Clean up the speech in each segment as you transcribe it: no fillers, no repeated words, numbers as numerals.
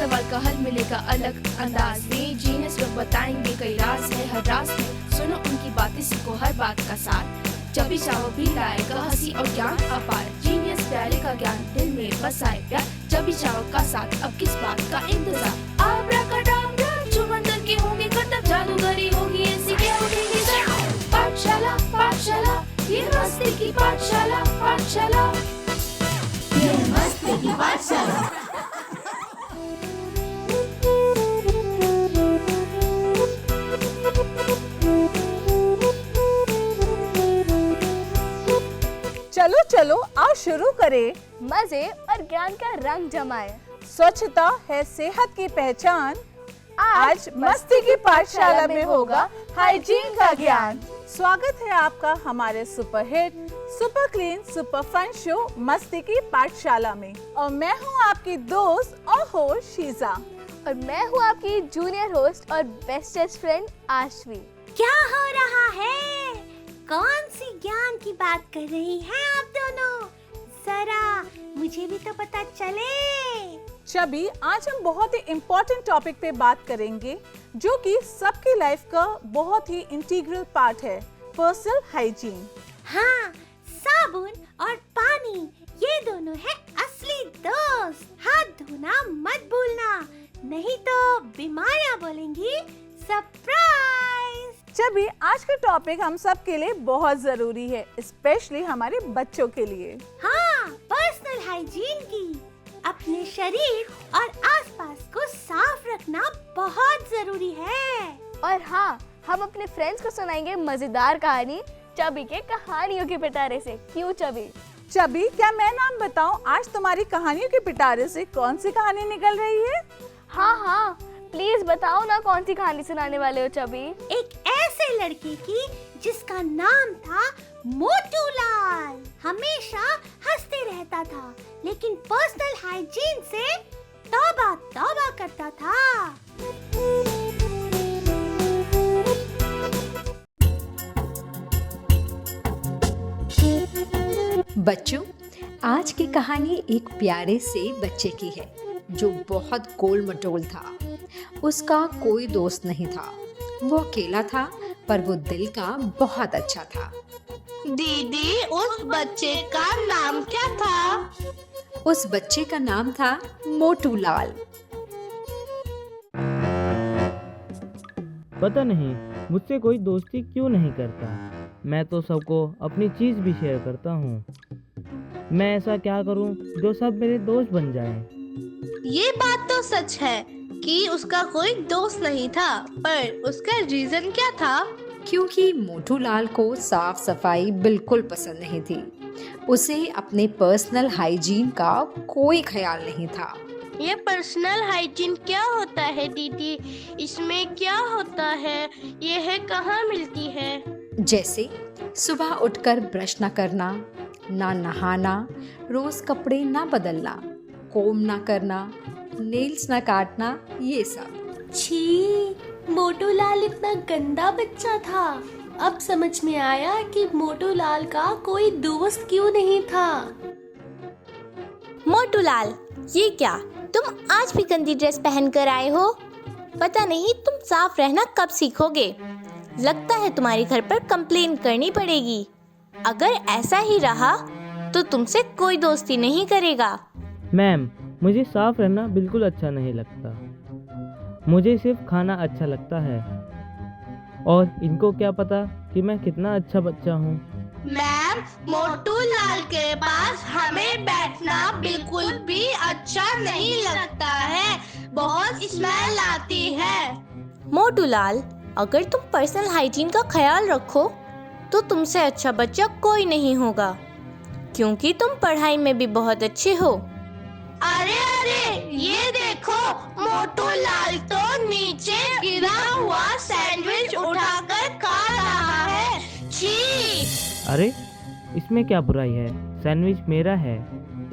सवाल का हल मिलेगा अलग अंदाज में। जीनियस लोग बताएंगे कई राज है हर राज में। सुनो उनकी बातें, सीखो हर बात का सार। चबी चाहो भी लाएगा हंसी और ज्ञान अपार। जीनियस प्यारे का ज्ञान दिल में बसाए प्यार। चबी चाहो का साथ अब किस बात का इंतजार। आब्राकडाब्रा चुमंतर के होंगे करतब, जादूगरी होगी ऐसी क्या उठेगी सर। पाठशाला पाठशाला ये मस्ती की पाठशाला पाठशाला ये मस्ती की पाठशाला। चलो चलो आओ शुरू करें। मजे और ज्ञान का रंग जमाए। स्वच्छता है सेहत की पहचान। आज मस्ती की पाठशाला में होगा हाइजीन का ज्ञान। स्वागत है आपका हमारे super hit, super clean, super fun show मस्ती की पाठशाला में। और मैं हूँ आपकी दोस्त और होस्ट शीजा। और मैं हूँ आपकी जूनियर होस्ट और बेस्टेस्ट फ्रेंड आश्वी। क्या हो रहा है? कौन सी ज्ञान की बात कर रही हैं आप दोनों? जरा मुझे भी तो पता चले। चबी, आज हम बहुत ही इम्पोर्टेंट टॉपिक पे बात करेंगे जो कि सबकी लाइफ का बहुत ही इंटीग्रल पार्ट है, पर्सनल हाइजीन। हाँ, साबुन और पानी ये दोनों है असली दोस्त। हाथ धोना मत भूलना, नहीं तो बीमारियां बोलेंगी सरप्राइज। चबी, आज का टॉपिक हम सब के लिए बहुत जरूरी है, स्पेशली हमारे बच्चों के लिए। हाँ, पर्सनल हाइजीन की। अपने शरीर और आसपास को साफ रखना बहुत जरूरी है। और हाँ, हम अपने फ्रेंड्स को सुनाएंगे मजेदार कहानी चबी के कहानियों के पिटारे से। क्यों चबी? चबी, क्या मैं नाम बताऊं? आज तुम्हारी कहानियों के पिटारे से कौन सी कहानी निकल रही है? हाँ, प्लीज बताओ ना, कौन सी कहानी सुनाने वाले हो चबी? एक ऐसे लड़के की जिसका नाम था मोटू लाल। हमेशा हंसते रहता था, लेकिन पर्सनल हाइजीन से तौबा तौबा करता था। बच्चों, आज की कहानी एक प्यारे से बच्चे की है जो बहुत गोल मटोल था। उसका कोई दोस्त नहीं था, वो अकेला था, पर वो दिल का बहुत अच्छा था। दीदी, उस बच्चे का नाम क्या था? उस बच्चे का नाम था मोटू लाल। पता नहीं मुझसे कोई दोस्ती क्यों नहीं करता। मैं तो सबको अपनी चीज भी शेयर करता हूँ। मैं ऐसा क्या करूँ जो सब मेरे दोस्त बन जाएं? ये बात तो सच है कि उसका कोई दोस्त नहीं था, पर उसका रीजन क्या था? क्योंकि मोटू लाल को साफ सफाई बिल्कुल पसंद नहीं थी। उसे अपने पर्सनल हाइजीन का कोई ख्याल नहीं था। ये पर्सनल हाइजीन क्या होता है दीदी? इसमें क्या होता है? ये है कहाँ मिलती है? जैसे सुबह उठकर ब्रश ना करना, ना नहाना, रोज कपड़े ना बदलना, कोम ना करना, नेल्स ना काटना, ये सब। छी, मोटू लाल इतना गंदा बच्चा था। अब समझ में आया कि मोटू लाल का कोई दोस्त क्यों नहीं था। मोटू लाल, ये क्या, तुम आज भी गंदी ड्रेस पहन कर आए हो? पता नहीं तुम साफ रहना कब सीखोगे। लगता है तुम्हारे घर पर कंप्लेन करनी पड़ेगी। अगर ऐसा ही रहा तो तुमसे कोई दोस्ती नहीं करेगा। मैम, मुझे साफ रहना बिल्कुल अच्छा नहीं लगता। मुझे सिर्फ खाना अच्छा लगता है। और इनको क्या पता कि मैं कितना अच्छा बच्चा हूँ। मैम, मोटू लाल के पास हमें बैठना बिल्कुल भी अच्छा नहीं लगता है। बहुत स्मेल आती है। मोटू लाल, अगर तुम पर्सनल हाइजीन का ख्याल रखो तो तुमसे अच्छा बच्चा कोई नहीं होगा, क्योंकि तुम पढ़ाई में भी बहुत अच्छे हो। अरे अरे, ये देखो, मोटू लाल तो नीचे गिरा हुआ सैंडविच उठाकर खा रहा है। छी! अरे, इसमें क्या बुराई है? सैंडविच मेरा है,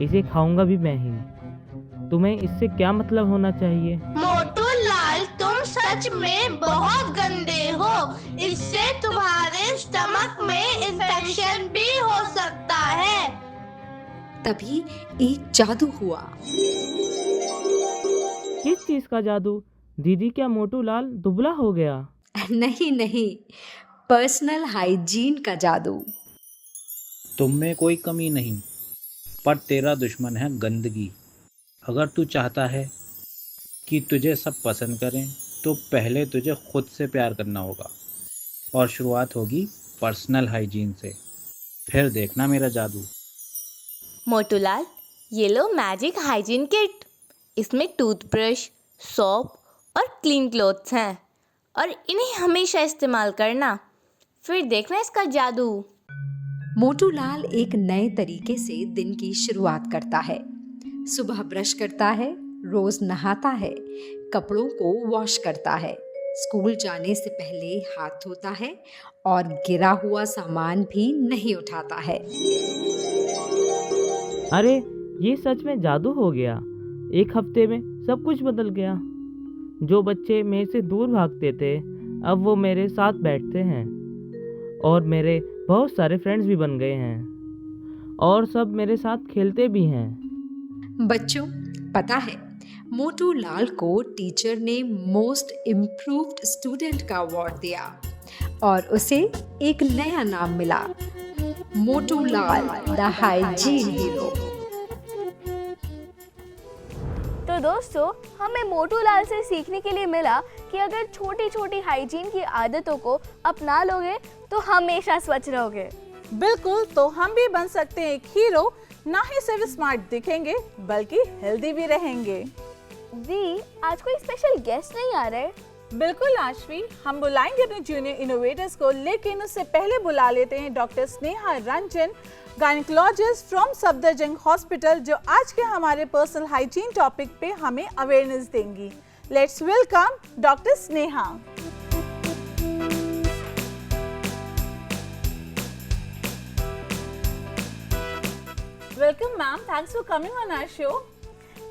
इसे खाऊंगा भी मैं ही। तुम्हें इससे क्या मतलब होना चाहिए? मोटू लाल, तुम सच में बहुत गंदे हो। इससे तुम्हारे स्टमक में इन्फेक्शन भी हो सकता है। तभी एक जादू हुआ। किस चीज़ का जादू? दीदी, क्या मोटू लाल दुबला हो गया? नहीं नहीं, पर्सनल हाइजीन का जादू। तुम में कोई कमी नहीं, पर तेरा दुश्मन है गंदगी। अगर तू चाहता है कि तुझे सब पसंद करें तो पहले तुझे खुद से प्यार करना होगा, और शुरुआत होगी पर्सनल हाइजीन से। फिर देखना मेरा जादू। मोटूलाल, ये लो मैजिक हाइजीन किट। इसमें टूथब्रश, सोप और क्लीन क्लोथ्स हैं, और इन्हें हमेशा इस्तेमाल करना। फिर देखना इसका जादू। मोटू लाल एक नए तरीके से दिन की शुरुआत करता है। सुबह ब्रश करता है, रोज नहाता है, कपड़ों को वॉश करता है, स्कूल जाने से पहले हाथ धोता है और गिरा हुआ सामान भी नहीं उठाता है। अरे, ये सच में जादू हो गया। एक हफ्ते में सब कुछ बदल गया। जो बच्चे मेरे से दूर भागते थे, अब वो मेरे साथ बैठते हैं, और मेरे बहुत सारे फ्रेंड्स भी बन गए हैं, और सब मेरे साथ खेलते भी हैं। बच्चों, पता है, मोटू लाल को टीचर ने मोस्ट इम्प्रूव्ड स्टूडेंट का अवार्ड दिया, और उसे एक नया नाम मिला, मोटू लाल द हाइजीन हीरो। तो दोस्तों, हमें मोटू लाल से सीखने के लिए मिला कि अगर छोटी छोटी हाइजीन की आदतों को अपना लोगे तो हमेशा स्वच्छ रहोगे। बिल्कुल, तो हम भी बन सकते हैं एक हीरो। ना ही सिर्फ स्मार्ट दिखेंगे बल्कि हेल्दी भी रहेंगे। दी, आज कोई स्पेशल गेस्ट नहीं आ रहे? बिल्कुल आश्वी, हम बुलाएंगे अपने जूनियर इनोवेटर्स को, लेकिन उससे पहले बुला लेते हैं doctor Sneha Ranjan, gynaecologist from Safdarjung hospital, जो आज के हमारे पर्सनल हाइजीन टॉपिक पे हमें अवेयरनेस देंगी। Let's welcome doctor Sneha. Welcome ma'am, thanks for coming on our show.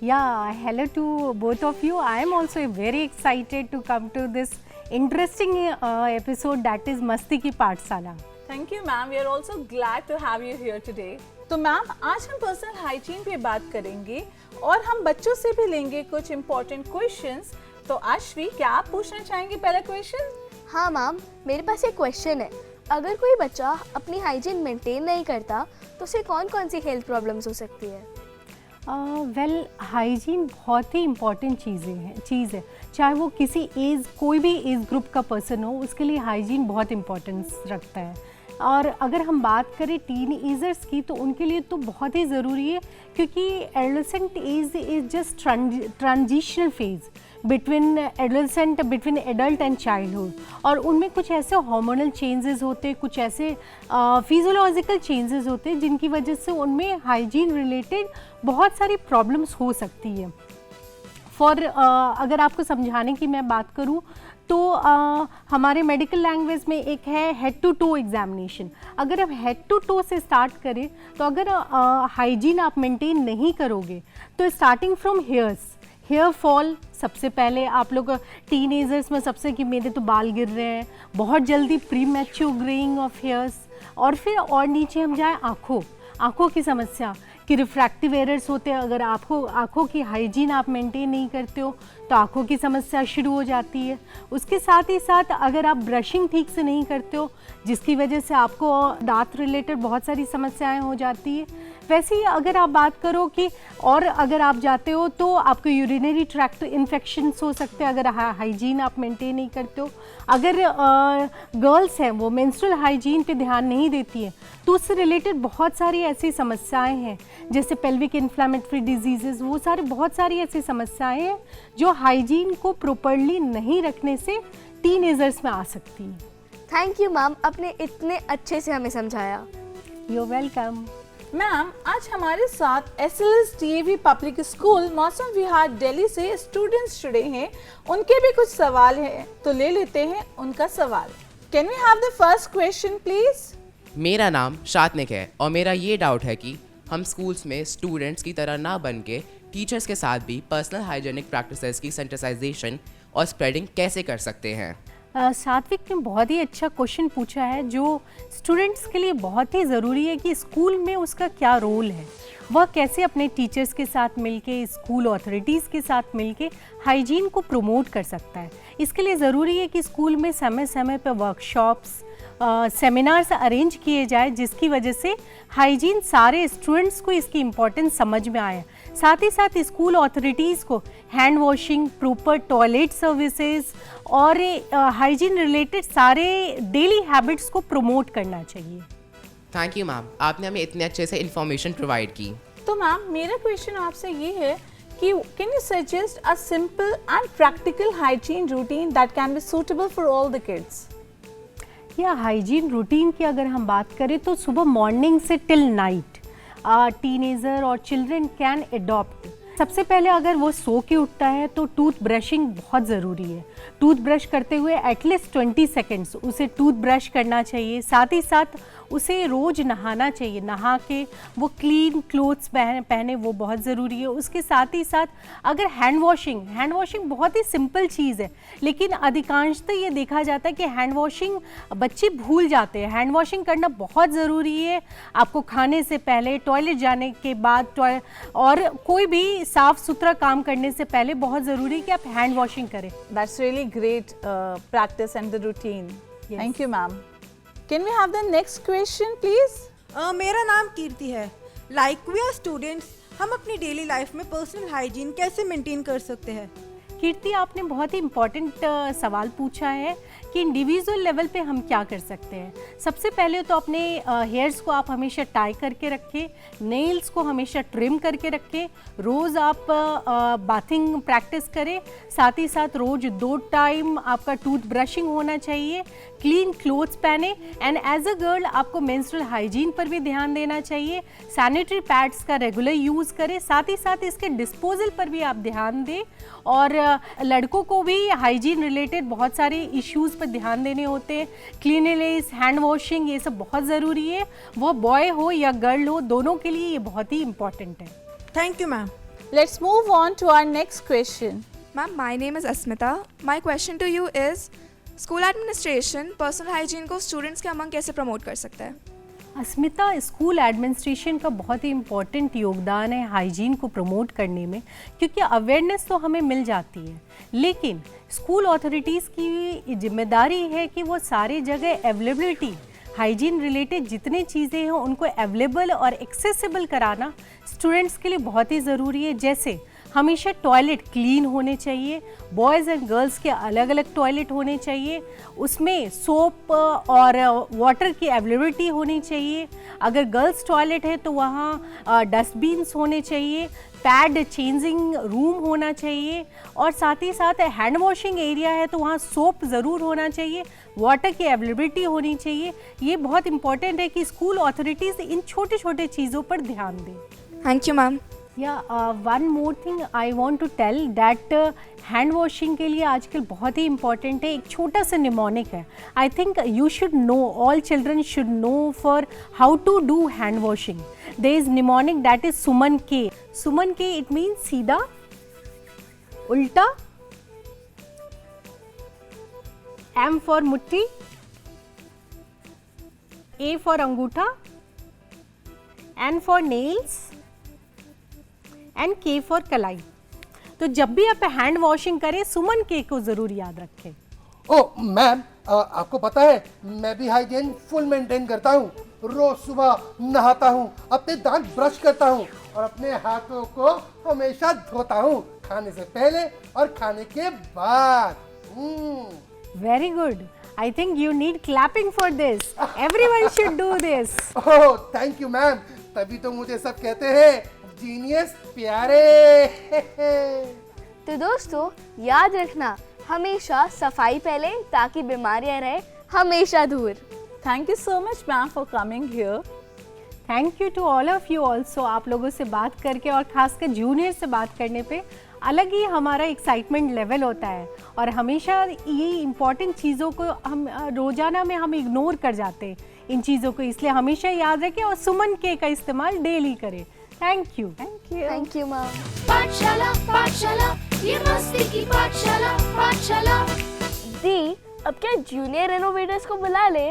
Yeah, hello to both of you. I am also very excited to come to this interesting episode, that is Masti Ki Pathshala. Thank you ma'am, we are also glad to have you here today. तो ma'am, आज हम personal hygiene पे बात करेंगे और हम बच्चों से भी लेंगे कुछ इम्पोर्टेंट क्वेश्चंस। तो आश्वी, क्या आप पूछना चाहेंगे पहला क्वेश्चन? हाँ मैम, मेरे पास एक क्वेश्चन है। अगर कोई बच्चा अपनी हाइजीन मेंटेन नहीं करता तो उसे कौन कौन सी हेल्थ प्रॉब्लम्स हो सकती है? वेल, हाइजीन बहुत ही इम्पॉर्टेंट चीज़ है। चाहे वो किसी एज, कोई भी एज ग्रुप का पर्सन हो, उसके लिए हाइजीन बहुत इम्पोर्टेंस रखता है। और अगर हम बात करें टीन एजर्स की, तो उनके लिए तो बहुत ही ज़रूरी है, क्योंकि adolescent age is just transitional phase between adult and childhood, और उनमें कुछ ऐसे हार्मोनल चेंजेस होते हैं, कुछ ऐसे फिजियोलॉजिकल चेंजेस होते हैं जिनकी वजह से उनमें हाइजीन रिलेटेड बहुत सारी प्रॉब्लम्स हो सकती है। अगर आपको समझाने की मैं बात करूं तो हमारे मेडिकल लैंग्वेज में एक है हेड टू टो एग्जामिनेशन। अगर आप हेड टू टो से स्टार्ट करें, तो अगर हाइजीन आप मेंटेन नहीं करोगे तो स्टार्टिंग फ्रॉम हेयर फॉल, सबसे पहले आप लोग टीनेजर्स में सबसे कि मेरे तो बाल गिर रहे हैं, बहुत जल्दी pre mature greying of hairs, और फिर और नीचे हम जाएँ आँखों की समस्या कि रिफ्रैक्टिव एरर्स होते हैं। अगर आँखों की हाइजीन आप मेंटेन नहीं करते हो तो आँखों की समस्या शुरू हो जाती है। उसके साथ ही साथ अगर आप ब्रशिंग ठीक से नहीं करते हो, जिसकी वजह से आपको दांत रिलेटेड बहुत सारी समस्याएं हो जाती है। वैसे ही अगर आप बात करो कि और अगर आप जाते हो तो आपको यूरिनरी ट्रैक्ट इन्फेक्शंस हो सकते हैं अगर हाइजीन आप मेंटेन नहीं करते हो। अगर गर्ल्स हैं वो मेंस्ट्रुअल हाइजीन पे ध्यान नहीं देती है तो उससे रिलेटेड बहुत सारी ऐसी समस्याएं हैं, जैसे पेल्विक इन्फ्लेमेटरी डिजीजेस, वो बहुत सारी ऐसी समस्याएं हैं जो हाइजीन को प्रॉपर्ली नहीं रखने से टीनेजर्स में आ सकती हैं। थैंक यू मैम, आपने इतने अच्छे से हमें समझाया। You welcome. मैम, आज हमारे साथ SLS DAV पब्लिक स्कूल मौसम विहार दिल्ली से स्टूडेंट्स जुड़े हैं। उनके भी कुछ सवाल हैं, तो ले लेते हैं उनका सवाल। Can we have the first question please? मेरा नाम शातनिक है और मेरा ये डाउट है कि हम स्कूल्स में स्टूडेंट्स की तरह ना बन के टीचर्स के साथ भी पर्सनल हाइजीनिक प्रैक्टिसेस की सेंसिटाइजेशन और स्प्रेडिंग कैसे कर सकते हैं? सात्विक ने बहुत ही अच्छा क्वेश्चन पूछा है, जो स्टूडेंट्स के लिए बहुत ही ज़रूरी है कि स्कूल में उसका क्या रोल है। वह कैसे अपने टीचर्स के साथ मिलके, स्कूल अथॉरिटीज़ के साथ मिलके हाइजीन को प्रमोट कर सकता है। इसके लिए ज़रूरी है कि स्कूल में समय समय पर वर्कशॉप्स, सेमिनार्स अरेंज किए जाए, जिसकी वजह से हाइजीन सारे स्टूडेंट्स को इसकी इम्पोर्टेंस समझ में आए। साथ ही साथ स्कूल अथॉरिटीज़ को hand washing, proper toilet services और हाइजीन रिलेटेड सारे डेली हैबिट्स को प्रमोट करना चाहिए। थैंक यू मैम, आपने हमें इतने अच्छे से इन्फॉर्मेशन प्रोवाइड की। तो मैम, मेरा क्वेश्चन आपसे ये है कि can you suggest a simple and practical hygiene routine that can be suitable for all the kids? या हाइजीन रूटीन की अगर हम बात करें तो सुबह मॉर्निंग से टिल नाइट टीनेजर और चिल्ड्रन कैन अडॉप्ट। सबसे पहले अगर वो सो के उठता है तो टूथ ब्रशिंग बहुत ज़रूरी है। टूथ ब्रश करते हुए एटलीस्ट 20 सेकेंड्स उसे टूथ ब्रश करना चाहिए। साथ ही साथ उसे रोज़ नहाना चाहिए। नहा के वो क्लीन क्लोथ्स पहने, वो बहुत ज़रूरी है। उसके साथ ही साथ अगर हैंड वॉशिंग बहुत ही सिंपल चीज़ है, लेकिन अधिकांशतः ये देखा जाता है कि हैंड वॉशिंग बच्चे भूल जाते हैं। हैंड वॉशिंग करना बहुत ज़रूरी है, आपको खाने से पहले, टॉयलेट जाने के बाद और कोई भी साफ़ सुथरा काम करने से पहले बहुत ज़रूरी है कि आप हैंड वॉशिंग करें। That's really great practice and the routine. Yes. Thank you, ma'am. Can we have the next question, please? मेरा नाम कीर्ति है। लाइक वी आर स्टूडेंट्स, हम अपनी डेली लाइफ में पर्सनल हाइजीन कैसे मेंटेन कर सकते हैं? कीर्ति, आपने बहुत ही इम्पॉर्टेंट सवाल पूछा है कि इंडिविजुअल लेवल पे हम क्या कर सकते हैं। सबसे पहले तो अपने हेयर्स को आप हमेशा टाई करके रखें, नेल्स को हमेशा ट्रिम करके रखें, रोज़ आप बाथिंग प्रैक्टिस करें। साथ ही साथ रोज़ 2 टाइम आपका टूथ ब्रशिंग होना चाहिए, क्लीन क्लोथ्स पहने एंड एज अ गर्ल आपको मेंस्ट्रुअल हाइजीन पर भी ध्यान देना चाहिए। सैनिटरी पैड्स का रेगुलर यूज़ करें, साथ ही साथ इसके डिस्पोजल पर भी आप ध्यान दें। और लड़कों को भी हाइजीन रिलेटेड बहुत सारे इश्यूज़ पर ध्यान देने होते हैं। क्लीनलीनेस, हैंड वॉशिंग, ये सब बहुत ज़रूरी है। वो बॉय हो या गर्ल हो, दोनों के लिए ये बहुत ही इम्पॉर्टेंट है। Thank you ma'am. Let's move on to our next question. Ma'am, my name is Asmita. My question to you is, school administration personal hygiene को students के among कैसे promote कर सकता है? अस्मिता, स्कूल एडमिनिस्ट्रेशन का बहुत ही इम्पॉर्टेंट योगदान है हाइजीन को प्रमोट करने में, क्योंकि अवेयरनेस तो हमें मिल जाती है, लेकिन स्कूल अथॉरिटीज़ की जिम्मेदारी है कि वो सारी जगह अवेलेबिलिटी, हाइजीन रिलेटेड जितनी चीज़ें हैं उनको अवेलेबल और एक्सेसिबल कराना स्टूडेंट्स के लिए बहुत ही ज़रूरी है। जैसे हमेशा टॉयलेट क्लीन होने चाहिए, बॉयज़ एंड गर्ल्स के अलग अलग टॉयलेट होने चाहिए, उसमें सोप और वाटर की अवेलेबिलिटी होनी चाहिए। अगर गर्ल्स टॉयलेट है तो वहाँ डस्टबिन्स होने चाहिए, पैड चेंजिंग रूम होना चाहिए, और साथ ही साथ हैंड वॉशिंग एरिया है तो वहाँ सोप ज़रूर होना चाहिए, वाटर की अवेलेबिलिटी होनी चाहिए। ये बहुत इंपॉर्टेंट है कि स्कूल अथॉरिटीज़ इन छोटे छोटे चीज़ों पर ध्यान दें। Thank you ma'am. One more thing I want to tell that hand washing के लिए आजकल बहुत ही इम्पॉर्टेंट है, एक छोटा सा निमोनिक है। I think you should know, all children should know for how to do hand washing. There is mnemonic that is Suman K. Suman के इट मीन्स सीधा, उल्टा, एम फॉर मुट्ठी, ए फॉर अंगूठा, एन फॉर नेल्स एंड के for कलाई। तो जब भी आप हैंड वॉशिंग करें सुमन के को जरूर याद रखें। ओह मैम, आपको पता है मैं भी हाइजीन फुल मेंटेन करता हूँ। रोज सुबह नहाता हूँ, अपने दांत ब्रश करता हूँ और अपने हाथों को हमेशा धोता हूँ, खाने से पहले और खाने के बाद। Very good. I think you need clapping for this. Everyone should do this. Oh, thank you ma'am. तभी तो मुझे सब कहते हैं जीनियस प्यारे। तो दोस्तों याद रखना, हमेशा सफाई पहले ताकि बीमारियां रहे हमेशा दूर। Thank you so much ma'am for coming here. Thank you to all of you also. आप लोगों से बात करके और खासकर जूनियर से बात करने पे अलग ही हमारा एक्साइटमेंट लेवल होता है, और हमेशा ये इम्पॉर्टेंट चीज़ों को हम रोज़ाना में हम इग्नोर कर जाते हैं इन चीज़ों को, इसलिए हमेशा याद रखें और सुमन के का इस्तेमाल डेली करें। Thank you. Thank you ma'am. पाठशाला पाठशाला, ये मस्ती की पाठशाला पाठशाला। दी, अब क्या जूनियर इनोवेटर्स को बुला ले?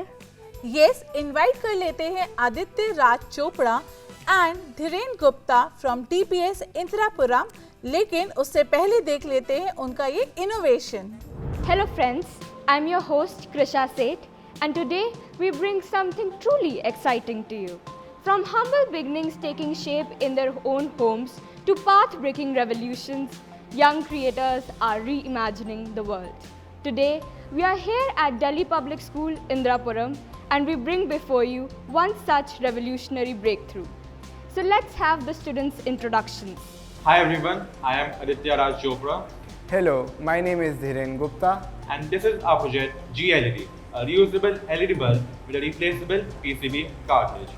यस, इनवाइट कर लेते हैं Aditya Raj Chopra, and Dhiren Gupta from TPS Indirapuram. लेकिन उससे पहले देख लेते हैं उनका ये innovation. Hello friends, I'm your host Krisha Seth and today we bring something truly exciting to you. From humble beginnings taking shape in their own homes to path-breaking revolutions, young creators are reimagining the world. Today, we are here at Delhi Public School, Indirapuram, and we bring before you one such revolutionary breakthrough. So let's have the students' introductions. Hi everyone, I am Aditya Raj Chopra. Hello, my name is Dhiren Gupta. And this is our project GLED, a reusable LED bulb with a replaceable PCB cartridge.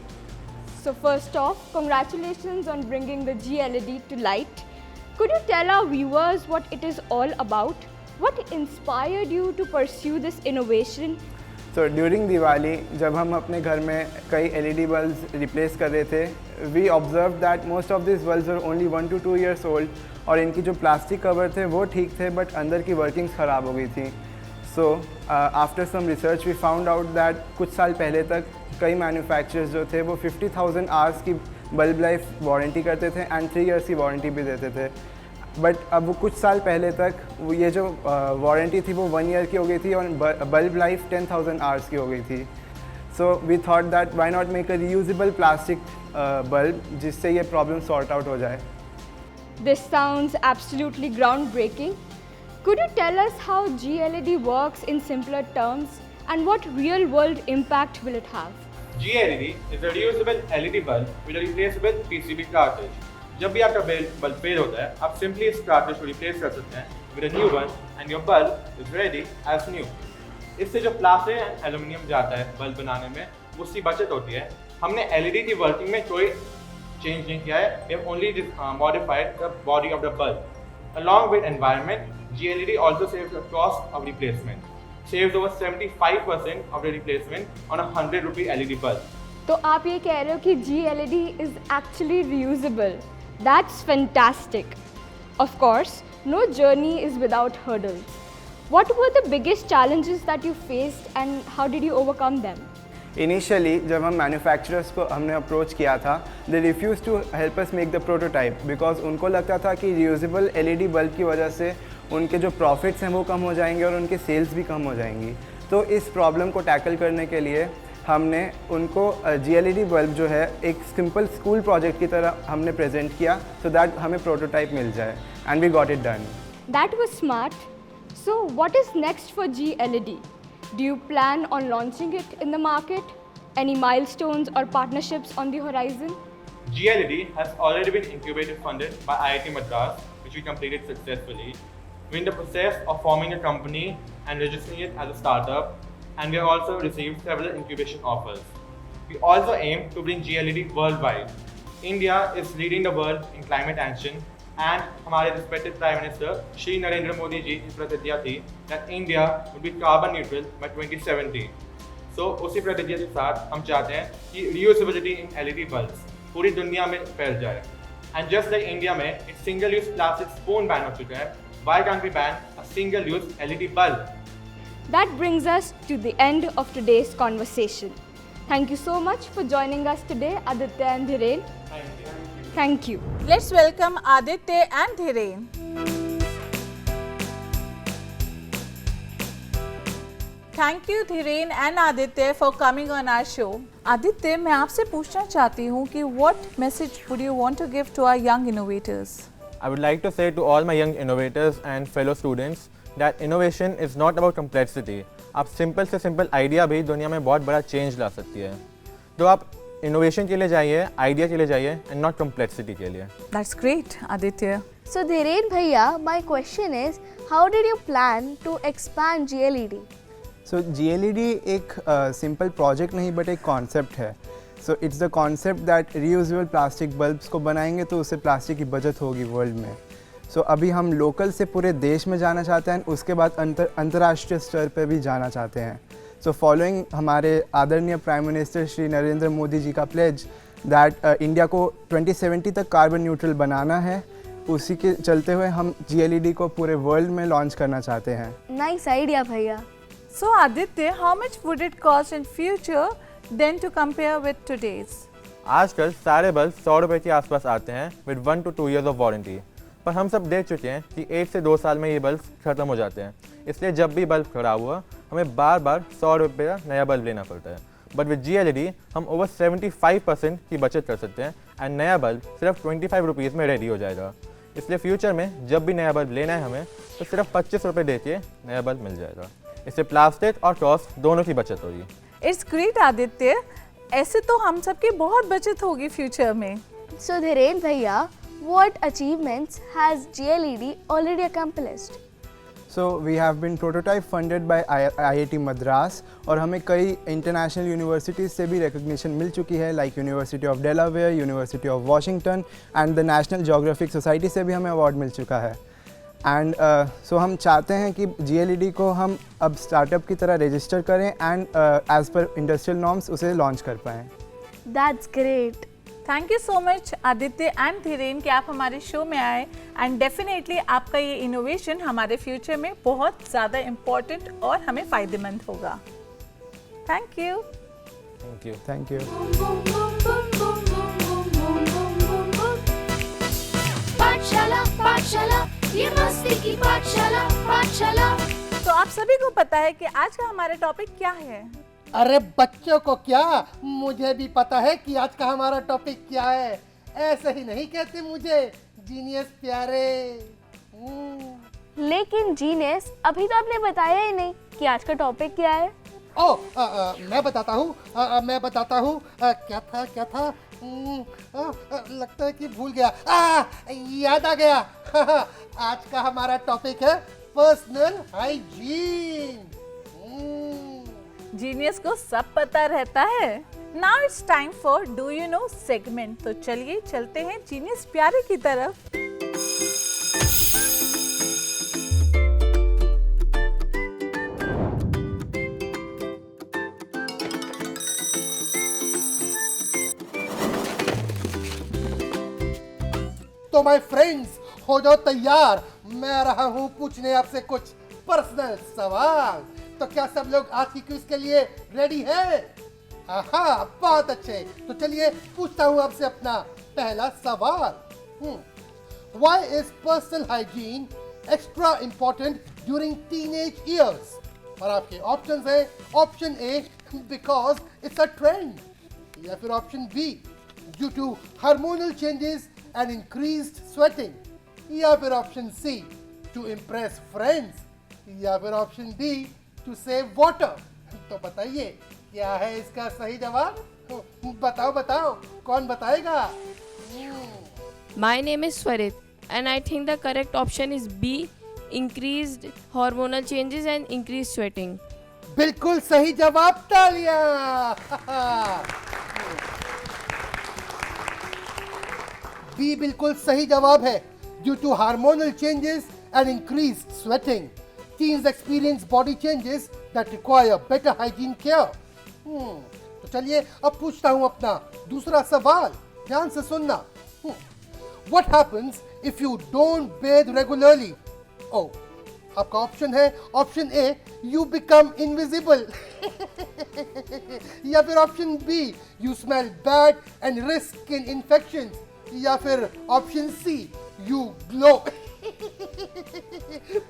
So first off, congratulations on bringing the GLED to light. Could you tell our viewers what it is all about? What inspired you to pursue this innovation? So during Diwali, जब हम अपने घर में कई LED bulbs replace कर रहे थे, we observed that most of these bulbs were only 1 to 2 years old और इनकी जो प्लास्टिक कवर थे वो ठीक थे but अंदर की वर्किंग्स ख़राब हो गई थी. So after some research we found out that कुछ साल पहले तक कई मैन्युफैक्चरर्स जो थे वो 50,000 आवर्स की बल्ब लाइफ वारंटी करते थे एंड 3 इयर्स की वारंटी भी देते थे. बट अब वो कुछ साल पहले तक वो ये जो वारंटी थी वो 1 ईयर की हो गई थी और बल्ब लाइफ 10,000 आवर्स की हो गई थी. So we thought that why not make a reusable plastic bulb जिससे ये प्रॉब्लम सॉर्ट आउट हो जाए. This sounds absolutely groundbreaking. Could you tell us how GLED works in simpler terms and what real-world impact will it have? GLED is a reusable LED bulb with a replaceable PCB cartridge. जब भी आपका bulb fail होता है, आप simply इस cartridge को replace कर सकते हैं with a new one and your bulb is ready as new. इससे जो प्लास्टिक एंड एल्यूमिनियम जाता है बल्ब बनाने में, उसकी बचत होती है. हमने LED की वर्किंग में कोई चेंज नहीं किया है. We have only modified the body of the bulb. Along with environment, GLED also saves the cost of replacement. Saves over 75% of the replacement on a 100 rupee LED bulb. तो आप ये कह रहे हो कि GLED is actually reusable. That's fantastic. Of course, no journey is without hurdles. What were the biggest challenges that you faced and how did you overcome them? Initially जब हम manufacturers को हमने अप्रोच किया था, they refuse to help us make the prototype because उनको लगता था कि रियूजेबल LED बल्ब की वजह से उनके जो प्रॉफिट्स हैं वो कम हो जाएंगे और उनके सेल्स भी कम हो जाएंगी. तो इस प्रॉब्लम को टैकल करने के लिए हमने उनको GLED बल्ब जो है एक सिंपल स्कूल प्रोजेक्ट की तरह हमने प्रेजेंट किया सो दैट हमें प्रोटोटाइप मिल जाए and we got it done. That was smart. So what is next for GLED? Do you plan on launching it in the market? Any milestones or partnerships on the horizon? GLED has already been incubated funded by IIT Madras, which we completed successfully. We're in the process of forming a company and registering it as a startup, and we have also received several incubation offers. We also aim to bring GLED worldwide. India is leading the world in climate action, and हमारे respected Prime Minister Shri Narendra Modi जी की प्रतिज्ञा थी that India will be carbon neutral by 2070. So उसी प्रतिज्ञा के साथ हम चाहते हैं कि reusability in LED bulbs पूरी दुनिया में फैल जाए. And just like India में एक single use plastic spoon ban हो चुका है, why can't we ban a single use LED bulb? That brings us to the end of today's conversation. Thank you so much for joining us today, Aditya and Dhiren. Thank you. Let's welcome Aditya and Dhiren. Thank you Dhiren and Aditya for coming on our show. Aditya, मैं आपसे पूछना चाहती हूँ कि what message would you want to give to our young innovators? I would like to say to all my young innovators and fellow students that innovation is not about complexity. आप simple से simple idea भी दुनिया में बहुत बड़ा change ला सकती है. तो आप इनोवेशन के लिए जाइए, आइडिया के लिए जाइए एंड नॉट कम्प्लेक्सिटी के लिए. That's great, Aditya. So Dhiren bhaiya, my question is, how did you plan to expand GLED? So GLED एक सिंपल प्रोजेक्ट नहीं बट एक कॉन्सेप्ट है. So it's the concept that reusable plastic bulbs को बनाएंगे तो उससे प्लास्टिक की बचत होगी वर्ल्ड में. सो अभी हम लोकल से पूरे देश में जाना चाहते हैं, उसके बाद अंतर्राष्ट्रीय स्तर पर भी जाना चाहते हैं. सो फॉलोइंग हमारे आदरणीय प्राइम मिनिस्टर श्री नरेंद्र मोदी जी का प्लेज दैट इंडिया को 2070 तक कार्बन न्यूट्रल बनाना है, उसी के चलते हुए हम GLED को पूरे वर्ल्ड में लॉन्च करना चाहते हैं. नाइस आइडिया भैया. So Aditya, how much would it cost in future then to compare with today's? आजकल सारे बल्ब 100 रुपये के आसपास आते हैं with 1 to 2 years of warranty, पर हम सब देख चुके हैं कि 1 से 2 साल में ये बल्ब ख़त्म हो जाते हैं। इसलिए जब भी बल्ब खराब हुआ हमें बार बार 100 रुपये का नया बल्ब लेना पड़ता है। बट विद GLED हम ओवर 75% की बचत कर सकते हैं एंड नया बल्ब सिर्फ 25 रुपीज़ में रेडी हो जाएगा। इसलिए फ्यूचर में जब भी नया बल्ब लेना है हमें तो सिर्फ 25 रुपये दे के नया बल्ब मिल जाएगा। इससे प्लास्टिक और कॉस्ट दोनों की बचत होगी। इट्स ग्रेट आदित्य, ऐसे तो हम सबकी बहुत बचत होगी फ्यूचर में। So धीरेन भैया, what achievements has GLED already accomplished? So we have been prototype funded by IIT Madras और हमें कई इंटरनेशनल यूनिवर्सिटीज़ से भी रिकग्निशन मिल चुकी है, like university of Delaware, university of Washington and the national geographic society से भी हमें अवार्ड मिल चुका है। एंड सो हम चाहते हैं कि GLED को हम अब स्टार्टअप की तरह रजिस्टर करें and as per industrial norms उसे लॉन्च कर पाएँ। That's great. Thank you so much Aditya and Dhiren कि आप हमारे शो में आए एंड डेफिनेटली आपका ये इनोवेशन हमारे फ्यूचर में बहुत ज़्यादा इम्पोर्टेंट और हमें फ़ायदेमंद होगा। Thank you. Thank you. Thank you. पाठशाला पाठशाला, ये मस्ती की पाठशाला पाठशाला। तो आप सभी को पता है कि आज का हमारा टॉपिक क्या है? अरे बच्चों को क्या, मुझे भी पता है कि आज का हमारा टॉपिक क्या है। ऐसे ही नहीं कहते मुझे जीनियस प्यारे। लेकिन जीनियस, अभी तो आपने बताया ही नहीं कि आज का टॉपिक क्या है। मैं बताता हूँ क्या था लगता है कि भूल गया। याद आ गया। आज का हमारा टॉपिक है पर्सनल हाइजीन। जीनियस को सब पता रहता है। Now it's time for do you know segment. तो चलिए चलते हैं जीनियस प्यारे की तरफ। तो माय फ्रेंड्स, हो जाओ तैयार, मैं रहा हूँ पूछने आपसे कुछ पर्सनल सवाल। तो क्या सब लोग आज की क्विज के लिए रेडी हैं? हाँ, बहुत अच्छे। तो चलिए पूछता हूँ आपसे अपना पहला सवाल। Why is personal hygiene extra important during teenage years? और आपके ऑप्शंस हैं, option A because it's a trend, या फिर option B due to hormonal changes and increased sweating, या फिर option C to impress friends, या फिर option D to save water। तो बताइए क्या है इसका सही जवाब? बताओ कौन बताएगा? My name is Swarit and I think the correct option is B, increased hormonal changes and increased sweating. बिल्कुल सही जवाब, तालियां। बी बिल्कुल सही जवाब है। Due to hormonal changes and increased sweating, teens experience body changes that require better hygiene care. तो चलिए अब पूछता हूँ अपना दूसरा सवाल, ध्यान से सुनना। What happens if you don't bathe regularly? आपका ऑप्शन है option A, you become invisible, या फिर option B, you smell bad and risk skin infections, या फिर ऑप्शन सी, you glow।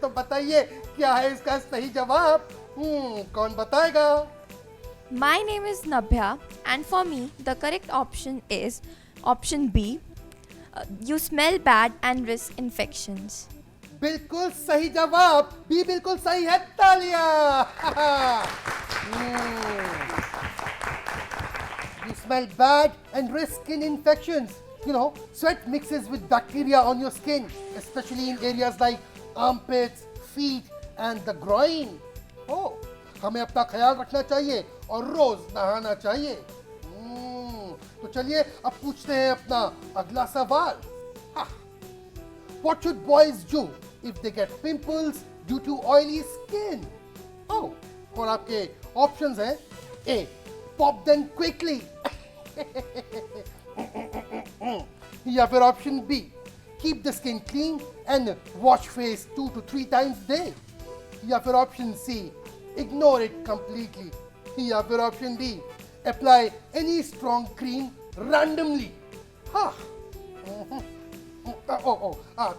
तो बताइए क्या है इसका सही जवाब? कौन बताएगा? My name is Nabhya and for me the correct option is option B. You smell bad and risk infections. बिल्कुल सही जवाब, बी बिल्कुल सही है, तालियां। You smell bad and risk skin infections. You know, sweat mixes with bacteria on your skin, especially in areas like armpits, feet and the groin. हमें अपना ख्याल रखना चाहिए और रोज नहाना चाहिए। तो चलिए अब पूछते हैं अपना अगला सवाल। What should boys do if they get pimples due to oily skin? और आपके ऑप्शंस हैं, A, pop them quickly, या फिर option B, keep the skin clean and wash face 2 to 3 times a day, या फिर option C, ignore it completely, या फिर option D, apply any strong cream randomly. हाँ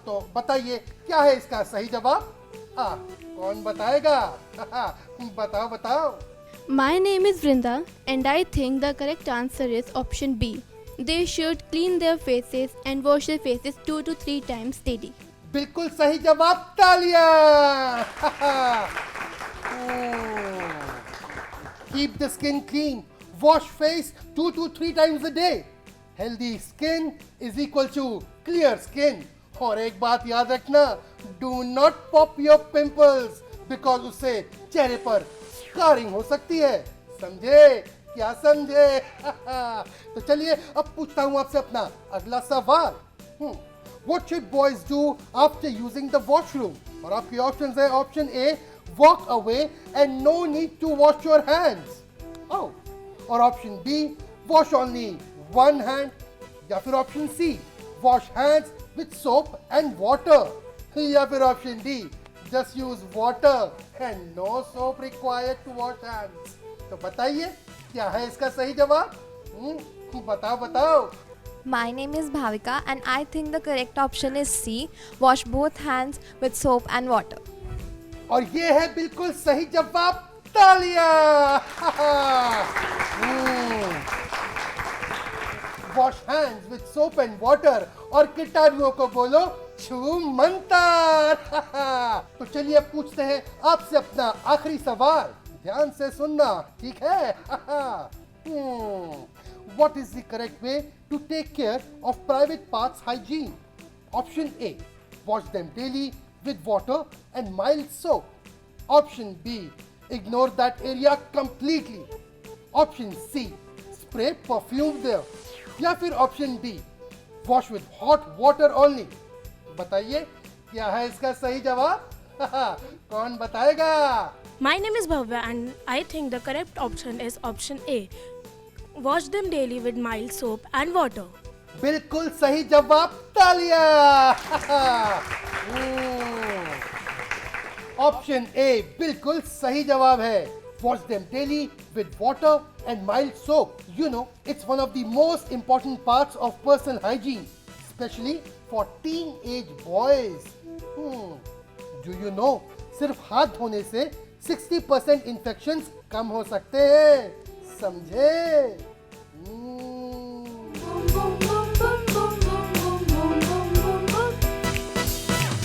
तो बताइए क्या है इसका सही जवाब? कौन बताएगा? बताओ बताओ। My name is Vrinda and I think the correct answer is option B. They should clean their faces and wash their faces 2 to 3 times daily. बिल्कुल सही जवाब, तालियां। Keep the skin clean. Wash face 2 to 3 times a day. Healthy skin is equal to clear skin. और एक बात याद रखना, do not pop your pimples because उससे चेहरे पर स्कारिंग हो सकती है। समझे? क्या समझे? तो चलिए अब पूछता हूँ आपसे अपना अगला सवाल। What should boys do after using the washroom? और आपके ऑप्शंस है option A walk away and no need to wash your hands. Oh. और option B wash only one hand. या फिर option C wash hands with soap and water. या फिर option D just use water and no soap required to wash hands. तो बताइए क्या है इसका सही जवाब? बताओ बताओ। My name is Bhavika and I think the correct option is C. Wash both hands with soap and water. और ये है बिल्कुल सही जवाब, तालियां। Wash hands with soap and water और कीटाणुओं को बोलो छू मंतर। तो चलिए अब पूछते हैं आपसे अपना आखिरी सवाल। ध्यान से सुनना, ठीक है? What is the correct way to take care of private parts hygiene? Option A, wash them daily with water and mild soap. Option B, ignore that area completely. Option C, spray perfume there. या फिर option D, wash with hot water only. बताइए क्या है इसका सही जवाब? कौन बताएगा? My name is Bhavya and I think the correct option is option A. Wash them daily with mild soap and water. बिल्कुल सही जवाब, तालियां। ऑप्शन ए बिल्कुल सही जवाब है। Wash them daily with water and mild soap. You know, it's one of the most important parts of personal hygiene, especially for teenage boys. Do you know, सिर्फ हाथ धोने से 60% इन्फेक्शंस कम हो सकते हैं। समझे?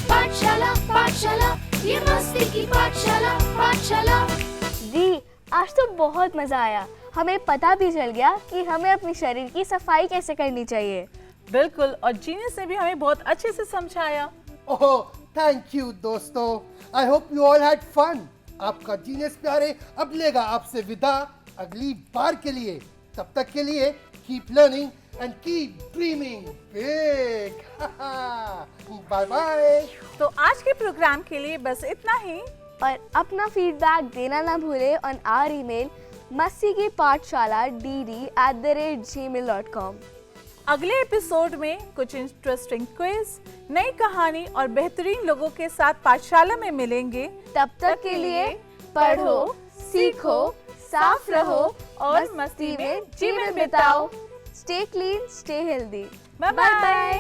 पाठशाला पाठशाला, ये मस्ती की पाठशाला पाठशाला। जी, आज तो बहुत मज़ा आया। हमें पता भी चल गया कि हमें अपने शरीर की सफाई कैसे करनी चाहिए। बिल्कुल, और जीनियस ने भी हमें बहुत अच्छे से समझाया। ओह, थैंक यू दोस्तों। I hope you all had fun. आपका जीनियस प्यारे अब लेगा आपसे विदा अगली बार के लिए। तब तक के लिए keep learning and keep dreaming big. Bye bye. तो आज के प्रोग्राम के लिए बस इतना ही। और अपना फीडबैक देना ना भूलें ऑन आवर ईमेल mastikipathshala@gmail.com। अगले एपिसोड में कुछ इंटरेस्टिंग क्विज, नई कहानी और बेहतरीन लोगों के साथ पाठशाला में मिलेंगे। तब तक के लिए पढ़ो, सीखो, साफ रहो और मस्ती में जीवन बिताओ। Stay clean, stay healthy. Bye bye.